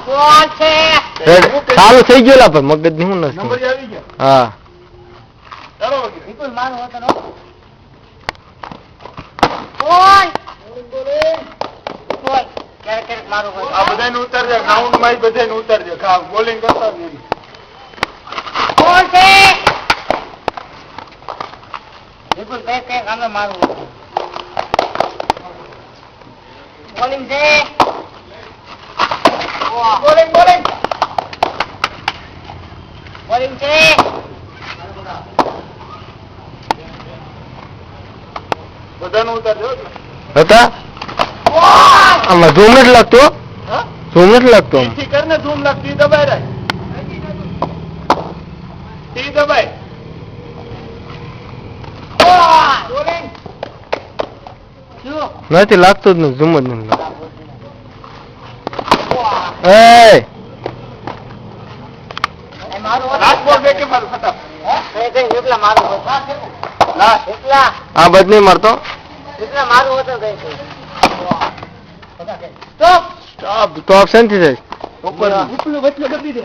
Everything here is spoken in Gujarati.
કોણ છે? ચાલુ થઈ ગયો લા પણ મગજ ની હું નથી. નંબર આવી ગયા. હા ચાલો વગેરે. વિપુલ મારું હોતો નો. કોણ? વિપુલ ક્યારેક મારું હોતો. આ બધાને ઉતારજો ગ્રાઉન્ડ માં બધાને ઉતારજો બોલિંગ કરતા નથી. કોણ છે? વિપુલ કઈક આમે મારું હોતો. બોલિંગ છે. બોલિંગ બોલિંગ બોલિંગ છે. બધાને ઉતારજો. હતા આમાં ઝૂમ નથી લાગતો. હા ઝૂમ નથી લાગતો આમ. ટી કરને ઝૂમ લાગ ટી દબાઈ રાખ. ટી દબાઈ. બોલિંગ શું? નથી લાગતું જ નથી ઝૂમ જ નથી લાગતું. એ મારું હોતો. લાસ્ટ બોલ બેકે મારું ફટાફટ. કઈ વિપલા મારું હોતો. લાસ્ટ વિપલા આ બધ નહીં મારતો. વિપલા મારું હોતો કઈ સ્ટોપ. તો ઓપ્શન થી જાય. ઉપર વિપુલ વચ્ચે કરી દે.